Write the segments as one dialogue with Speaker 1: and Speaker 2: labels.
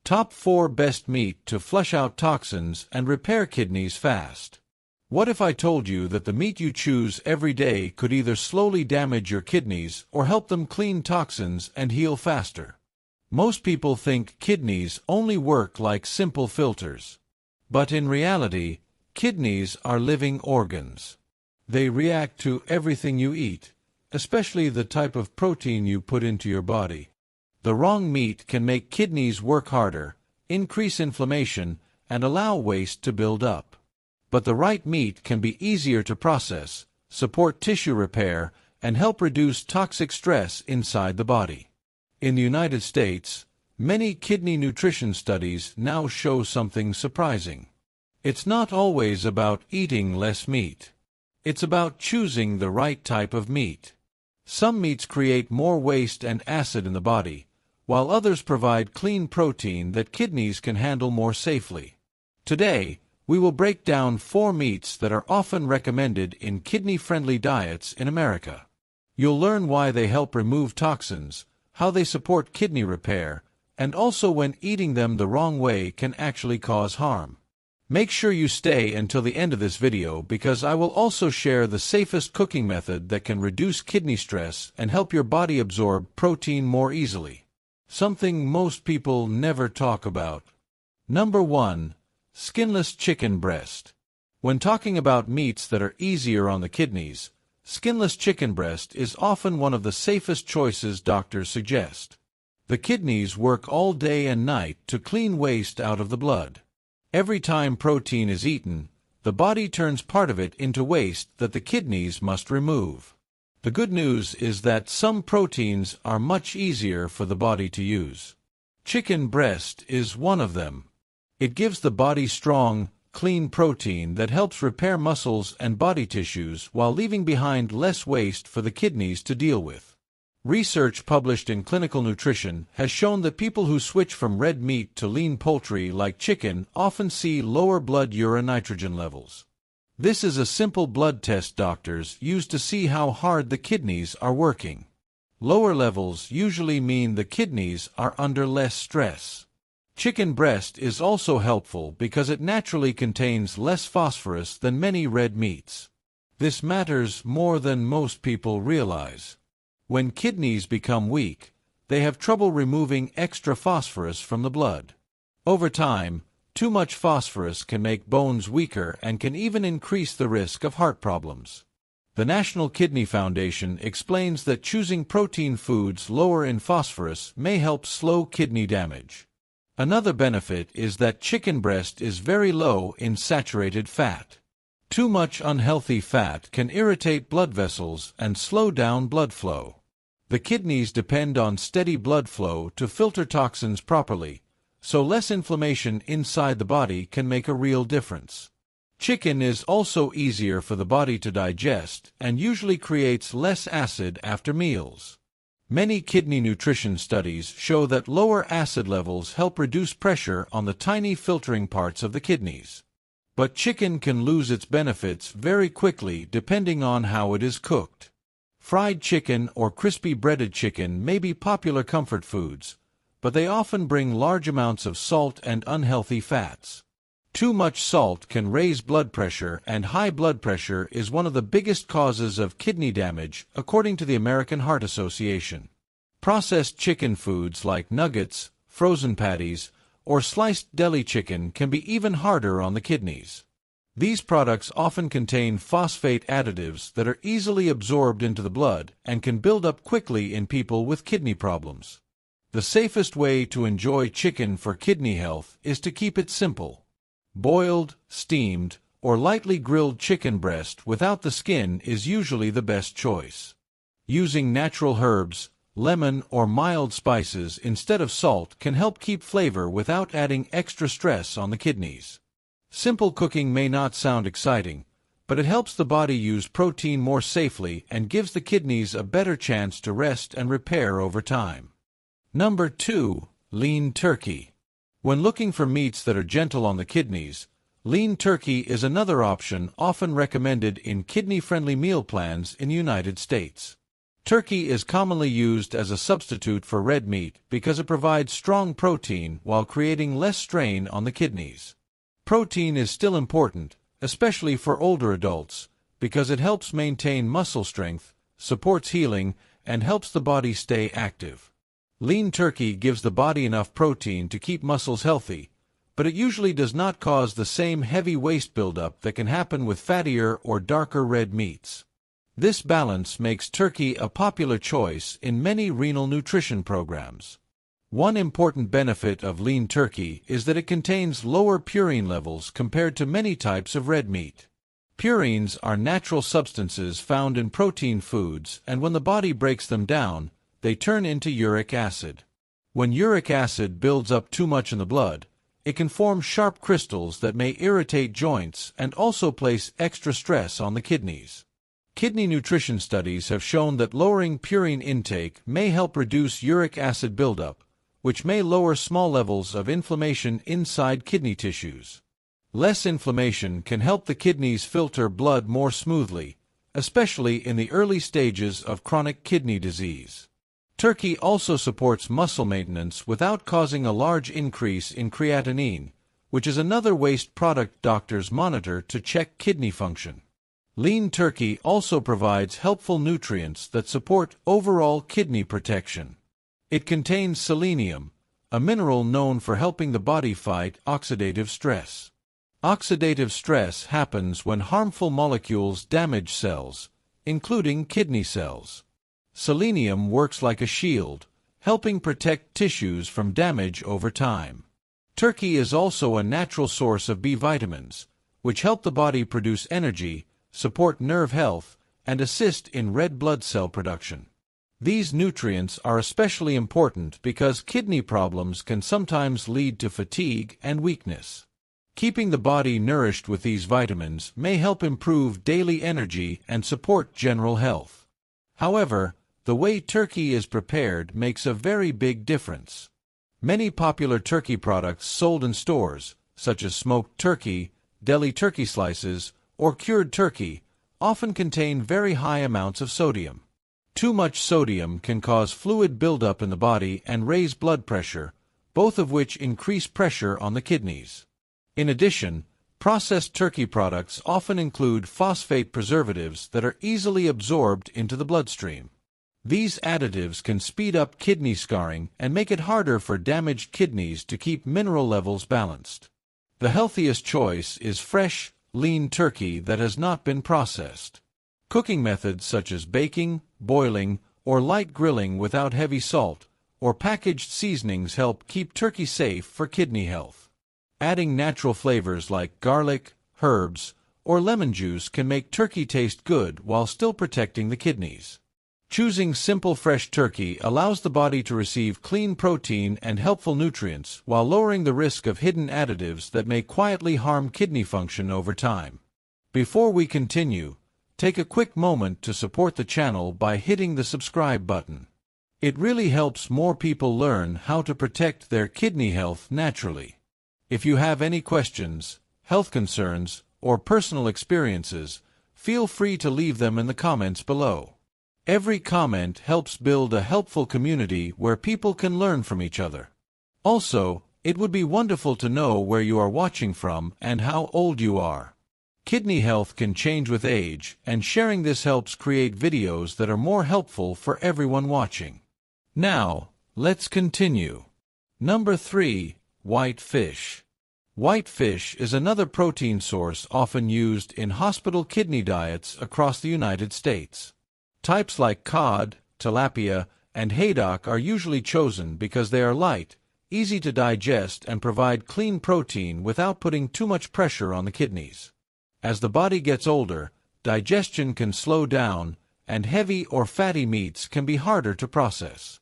Speaker 1: Top 4 Best Meat to Flush Out Toxins and Repair Kidneys Fast. What if I told you that the meat you choose every day could either slowly damage your kidneys or help them clean toxins and heal faster? Most people think kidneys only work like simple filters. But in reality, kidneys are living organs. They react to everything you eat, especially the type of protein you put into your body. The wrong meat can make kidneys work harder, increase inflammation, and allow waste to build up. But the right meat can be easier to process, support tissue repair, and help reduce toxic stress inside the body. In the United States, many kidney nutrition studies now show something surprising. It's not always about eating less meat. It's about choosing the right type of meat. Some meats create more waste and acid in the body, while others provide clean protein that kidneys can handle more safely. Today, we will break down 4 meats that are often recommended in kidney-friendly diets in America. You'll learn why they help remove toxins, how they support kidney repair, and also when eating them the wrong way can actually cause harm. Make sure you stay until the end of this video because I will also share the safest cooking method that can reduce kidney stress and help your body absorb protein more easily. Something most people never talk about. Number 1. Skinless chicken breast. When talking about meats that are easier on the kidneys, skinless chicken breast is often one of the safest choices doctors suggest. The kidneys work all day and night to clean waste out of the blood. Every time protein is eaten, the body turns part of it into waste that the kidneys must remove. The good news is that some proteins are much easier for the body to use. Chicken breast is one of them. It gives the body strong, clean protein that helps repair muscles and body tissues while leaving behind less waste for the kidneys to deal with. Research published in Clinical Nutrition has shown that people who switch from red meat to lean poultry like chicken often see lower blood urine nitrogen levels. This is a simple blood test doctors use to see how hard the kidneys are working. Lower levels usually mean the kidneys are under less stress. Chicken breast is also helpful because it naturally contains less phosphorus than many red meats. This matters more than most people realize. When kidneys become weak, they have trouble removing extra phosphorus from the blood. Over time, too much phosphorus can make bones weaker and can even increase the risk of heart problems. The National Kidney Foundation explains that choosing protein foods lower in phosphorus may help slow kidney damage. Another benefit is that chicken breast is very low in saturated fat. Too much unhealthy fat can irritate blood vessels and slow down blood flow. The kidneys depend on steady blood flow to filter toxins properly, so less inflammation inside the body can make a real difference. Chicken is also easier for the body to digest and usually creates less acid after meals. Many kidney nutrition studies show that lower acid levels help reduce pressure on the tiny filtering parts of the kidneys. But chicken can lose its benefits very quickly depending on how it is cooked. Fried chicken or crispy breaded chicken may be popular comfort foods, but they often bring large amounts of salt and unhealthy fats. Too much salt can raise blood pressure, and high blood pressure is one of the biggest causes of kidney damage, according to the American Heart Association. Processed chicken foods like nuggets, frozen patties, or sliced deli chicken can be even harder on the kidneys. These products often contain phosphate additives that are easily absorbed into the blood and can build up quickly in people with kidney problems. The safest way to enjoy chicken for kidney health is to keep it simple. Boiled, steamed, or lightly grilled chicken breast without the skin is usually the best choice. Using natural herbs, lemon, or mild spices instead of salt can help keep flavor without adding extra stress on the kidneys. Simple cooking may not sound exciting, but it helps the body use protein more safely and gives the kidneys a better chance to rest and repair over time. Number 2. Lean turkey. When looking for meats that are gentle on the kidneys, lean turkey is another option often recommended in kidney-friendly meal plans in the United States. Turkey is commonly used as a substitute for red meat because it provides strong protein while creating less strain on the kidneys. Protein is still important, especially for older adults, because it helps maintain muscle strength, supports healing, and helps the body stay active. Lean turkey gives the body enough protein to keep muscles healthy, but it usually does not cause the same heavy waist buildup that can happen with fattier or darker red meats. This balance makes turkey a popular choice in many renal nutrition programs. One important benefit of lean turkey is that it contains lower purine levels compared to many types of red meat. Purines are natural substances found in protein foods, and when the body breaks them down, they turn into uric acid. When uric acid builds up too much in the blood, it can form sharp crystals that may irritate joints and also place extra stress on the kidneys. Kidney nutrition studies have shown that lowering purine intake may help reduce uric acid buildup, which may lower small levels of inflammation inside kidney tissues. Less inflammation can help the kidneys filter blood more smoothly, especially in the early stages of chronic kidney disease. Turkey also supports muscle maintenance without causing a large increase in creatinine, which is another waste product doctors monitor to check kidney function. Lean turkey also provides helpful nutrients that support overall kidney protection. It contains selenium, a mineral known for helping the body fight oxidative stress. Oxidative stress happens when harmful molecules damage cells, including kidney cells. Selenium works like a shield, helping protect tissues from damage over time. Turkey is also a natural source of B vitamins, which help the body produce energy, support nerve health, and assist in red blood cell production. These nutrients are especially important because kidney problems can sometimes lead to fatigue and weakness. Keeping the body nourished with these vitamins may help improve daily energy and support general health. However, the way turkey is prepared makes a very big difference. Many popular turkey products sold in stores, such as smoked turkey, deli turkey slices, or cured turkey, often contain very high amounts of sodium. Too much sodium can cause fluid buildup in the body and raise blood pressure, both of which increase pressure on the kidneys. In addition, processed turkey products often include phosphate preservatives that are easily absorbed into the bloodstream. These additives can speed up kidney scarring and make it harder for damaged kidneys to keep mineral levels balanced. The healthiest choice is fresh, lean turkey that has not been processed. Cooking methods such as baking, boiling, or light grilling without heavy salt, or packaged seasonings help keep turkey safe for kidney health. Adding natural flavors like garlic, herbs, or lemon juice can make turkey taste good while still protecting the kidneys. Choosing simple fresh turkey allows the body to receive clean protein and helpful nutrients while lowering the risk of hidden additives that may quietly harm kidney function over time. Before we continue, take a quick moment to support the channel by hitting the subscribe button. It really helps more people learn how to protect their kidney health naturally. If you have any questions, health concerns, or personal experiences, feel free to leave them in the comments below. Every comment helps build a helpful community where people can learn from each other. Also, it would be wonderful to know where you are watching from and how old you are. Kidney health can change with age, and sharing this helps create videos that are more helpful for everyone watching. Now, let's continue. Number 3. White fish. White fish is another protein source often used in hospital kidney diets across the United States. Types like cod, tilapia, and haddock are usually chosen because they are light, easy to digest, and provide clean protein without putting too much pressure on the kidneys. As the body gets older, digestion can slow down, and heavy or fatty meats can be harder to process.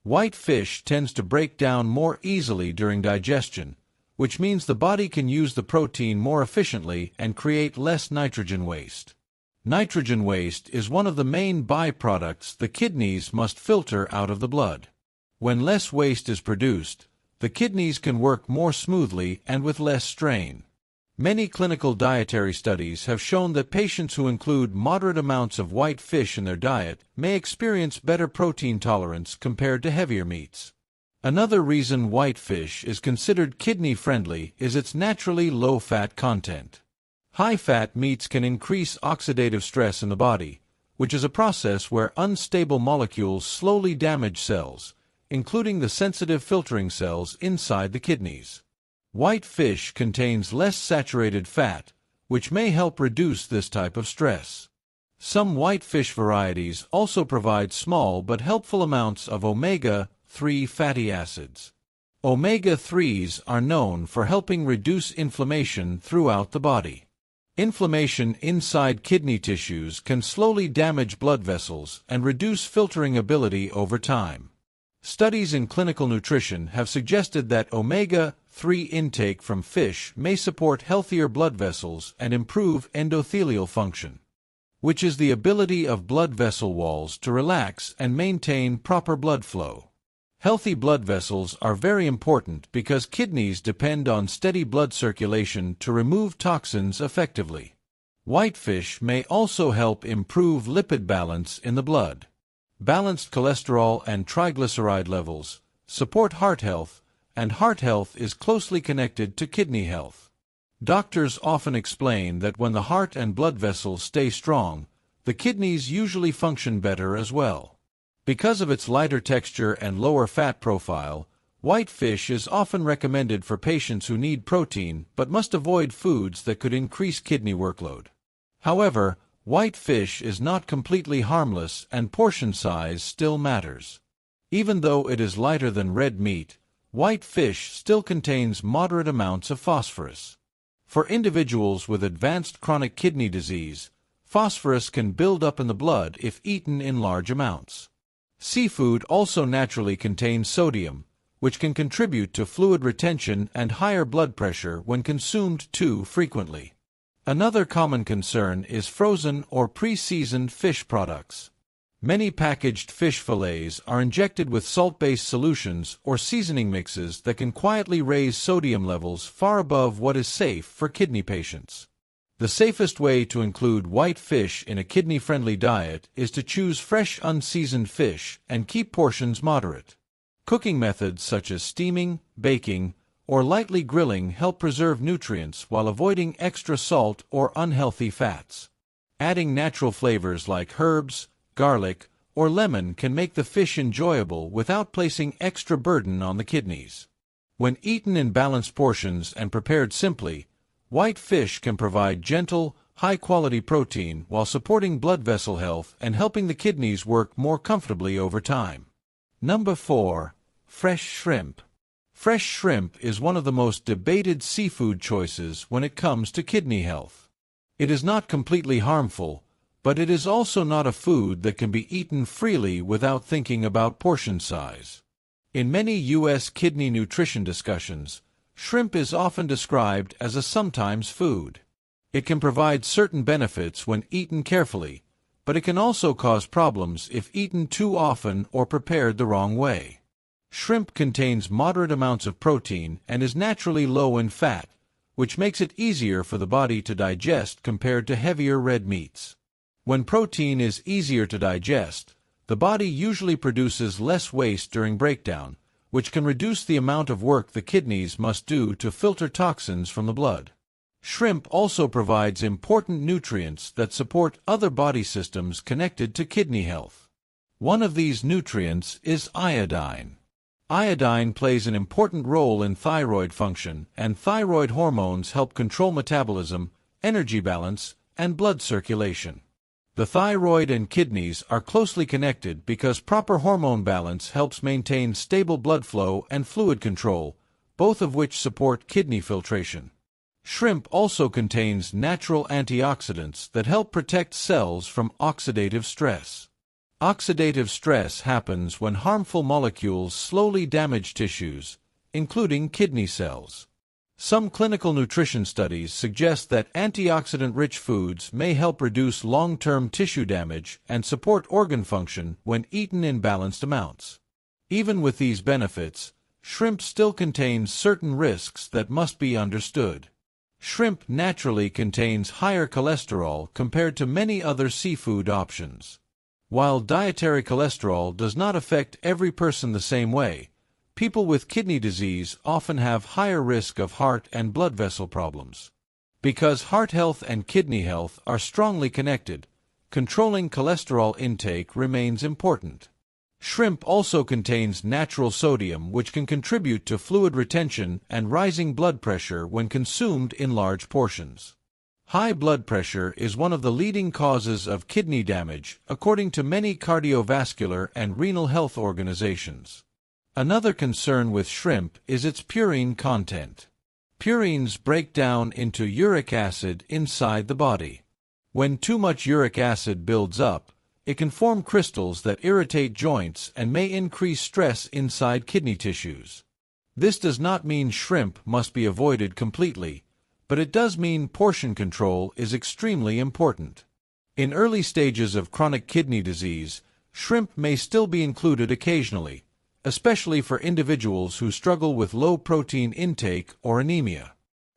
Speaker 1: White fish tends to break down more easily during digestion, which means the body can use the protein more efficiently and create less nitrogen waste. Nitrogen waste is one of the main byproducts the kidneys must filter out of the blood. When less waste is produced, the kidneys can work more smoothly and with less strain. Many clinical dietary studies have shown that patients who include moderate amounts of white fish in their diet may experience better protein tolerance compared to heavier meats. Another reason white fish is considered kidney-friendly is its naturally low-fat content. High-fat meats can increase oxidative stress in the body, which is a process where unstable molecules slowly damage cells, including the sensitive filtering cells inside the kidneys. White fish contains less saturated fat, which may help reduce this type of stress. Some white fish varieties also provide small but helpful amounts of omega-3 fatty acids. Omega-3s are known for helping reduce inflammation throughout the body. Inflammation inside kidney tissues can slowly damage blood vessels and reduce filtering ability over time. Studies in clinical nutrition have suggested that omega-3 intake from fish may support healthier blood vessels and improve endothelial function, which is the ability of blood vessel walls to relax and maintain proper blood flow. Healthy blood vessels are very important because kidneys depend on steady blood circulation to remove toxins effectively. Whitefish may also help improve lipid balance in the blood. Balanced cholesterol and triglyceride levels support heart health, and heart health is closely connected to kidney health. Doctors often explain that when the heart and blood vessels stay strong, the kidneys usually function better as well. Because of its lighter texture and lower fat profile, white fish is often recommended for patients who need protein but must avoid foods that could increase kidney workload. However, white fish is not completely harmless and portion size still matters. Even though it is lighter than red meat, white fish still contains moderate amounts of phosphorus. For individuals with advanced chronic kidney disease, phosphorus can build up in the blood if eaten in large amounts. Seafood also naturally contains sodium, which can contribute to fluid retention and higher blood pressure when consumed too frequently. Another common concern is frozen or pre-seasoned fish products. Many packaged fish fillets are injected with salt-based solutions or seasoning mixes that can quietly raise sodium levels far above what is safe for kidney patients. The safest way to include white fish in a kidney-friendly diet is to choose fresh unseasoned fish and keep portions moderate. Cooking methods such as steaming, baking, or lightly grilling help preserve nutrients while avoiding extra salt or unhealthy fats. Adding natural flavors like herbs, garlic, or lemon can make the fish enjoyable without placing extra burden on the kidneys. When eaten in balanced portions and prepared simply, white fish can provide gentle, high-quality protein while supporting blood vessel health and helping the kidneys work more comfortably over time. Number 4. Fresh shrimp. Fresh shrimp is one of the most debated seafood choices when it comes to kidney health. It is not completely harmful, but it is also not a food that can be eaten freely without thinking about portion size. In many U.S. kidney nutrition discussions, shrimp is often described as a sometimes food. It can provide certain benefits when eaten carefully, but it can also cause problems if eaten too often or prepared the wrong way. Shrimp contains moderate amounts of protein and is naturally low in fat, which makes it easier for the body to digest compared to heavier red meats. When protein is easier to digest, the body usually produces less waste during breakdown, which can reduce the amount of work the kidneys must do to filter toxins from the blood. Shrimp also provides important nutrients that support other body systems connected to kidney health. One of these nutrients is iodine. Iodine plays an important role in thyroid function, and thyroid hormones help control metabolism, energy balance, and blood circulation. The thyroid and kidneys are closely connected because proper hormone balance helps maintain stable blood flow and fluid control, both of which support kidney filtration. Shrimp also contains natural antioxidants that help protect cells from oxidative stress. Oxidative stress happens when harmful molecules slowly damage tissues, including kidney cells. Some clinical nutrition studies suggest that antioxidant-rich foods may help reduce long-term tissue damage and support organ function when eaten in balanced amounts. Even with these benefits, shrimp still contains certain risks that must be understood. Shrimp naturally contains higher cholesterol compared to many other seafood options. While dietary cholesterol does not affect every person the same way, people with kidney disease often have higher risk of heart and blood vessel problems. Because heart health and kidney health are strongly connected, controlling cholesterol intake remains important. Shrimp also contains natural sodium, which can contribute to fluid retention and rising blood pressure when consumed in large portions. High blood pressure is one of the leading causes of kidney damage, according to many cardiovascular and renal health organizations. Another concern with shrimp is its purine content. Purines break down into uric acid inside the body. When too much uric acid builds up, it can form crystals that irritate joints and may increase stress inside kidney tissues. This does not mean shrimp must be avoided completely, but it does mean portion control is extremely important. In early stages of chronic kidney disease, shrimp may still be included occasionally, especially for individuals who struggle with low protein intake or anemia.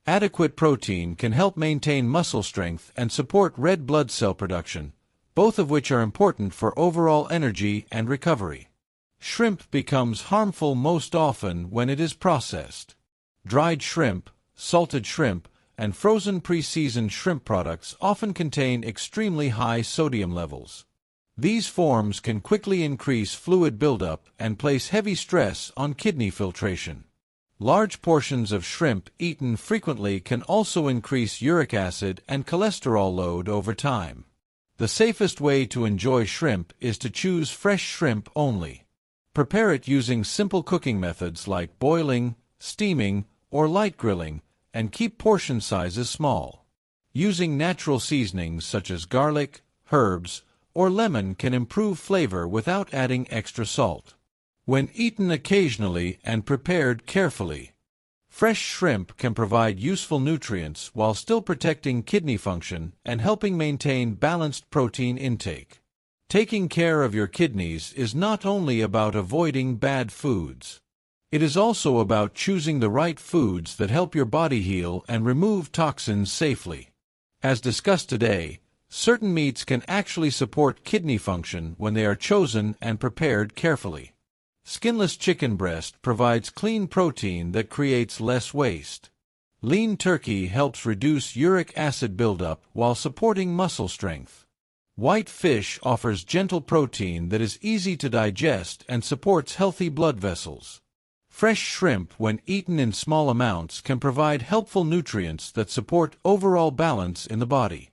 Speaker 1: Adequate protein can help maintain muscle strength and support red blood cell production, both of which are important for overall energy and recovery. Shrimp becomes harmful most often when it is processed. Dried shrimp, salted shrimp, and frozen pre-seasoned shrimp products often contain extremely high sodium levels. These forms can quickly increase fluid buildup and place heavy stress on kidney filtration. Large portions of shrimp eaten frequently can also increase uric acid and cholesterol load over time. The safest way to enjoy shrimp is to choose fresh shrimp only. Prepare it using simple cooking methods like boiling, steaming, or light grilling, and keep portion sizes small. Using natural seasonings such as garlic, herbs, or lemon can improve flavor without adding extra salt. When eaten occasionally and prepared carefully, fresh shrimp can provide useful nutrients while still protecting kidney function and helping maintain balanced protein intake. Taking care of your kidneys is not only about avoiding bad foods. It is also about choosing the right foods that help your body heal and remove toxins safely. As discussed today, certain meats can actually support kidney function when they are chosen and prepared carefully. Skinless chicken breast provides clean protein that creates less waste. Lean turkey helps reduce uric acid buildup while supporting muscle strength. White fish offers gentle protein that is easy to digest and supports healthy blood vessels. Fresh shrimp, when eaten in small amounts, can provide helpful nutrients that support overall balance in the body.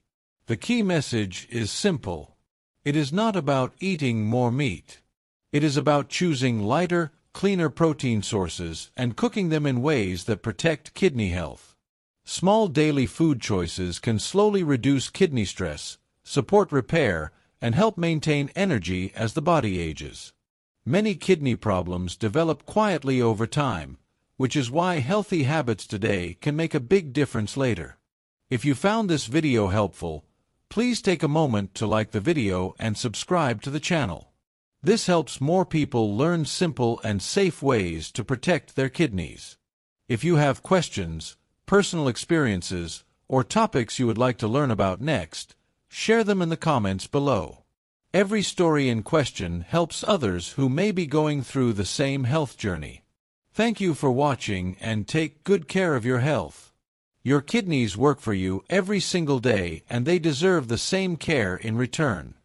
Speaker 1: The key message is simple. It is not about eating more meat. It is about choosing lighter, cleaner protein sources and cooking them in ways that protect kidney health. Small daily food choices can slowly reduce kidney stress, support repair, and help maintain energy as the body ages. Many kidney problems develop quietly over time, which is why healthy habits today can make a big difference later. If you found this video helpful, please take a moment to like the video and subscribe to the channel. This helps more people learn simple and safe ways to protect their kidneys. If you have questions, personal experiences, or topics you would like to learn about next, share them in the comments below. Every story in question helps others who may be going through the same health journey. Thank you for watching and take good care of your health. Your kidneys work for you every single day and they deserve the same care in return.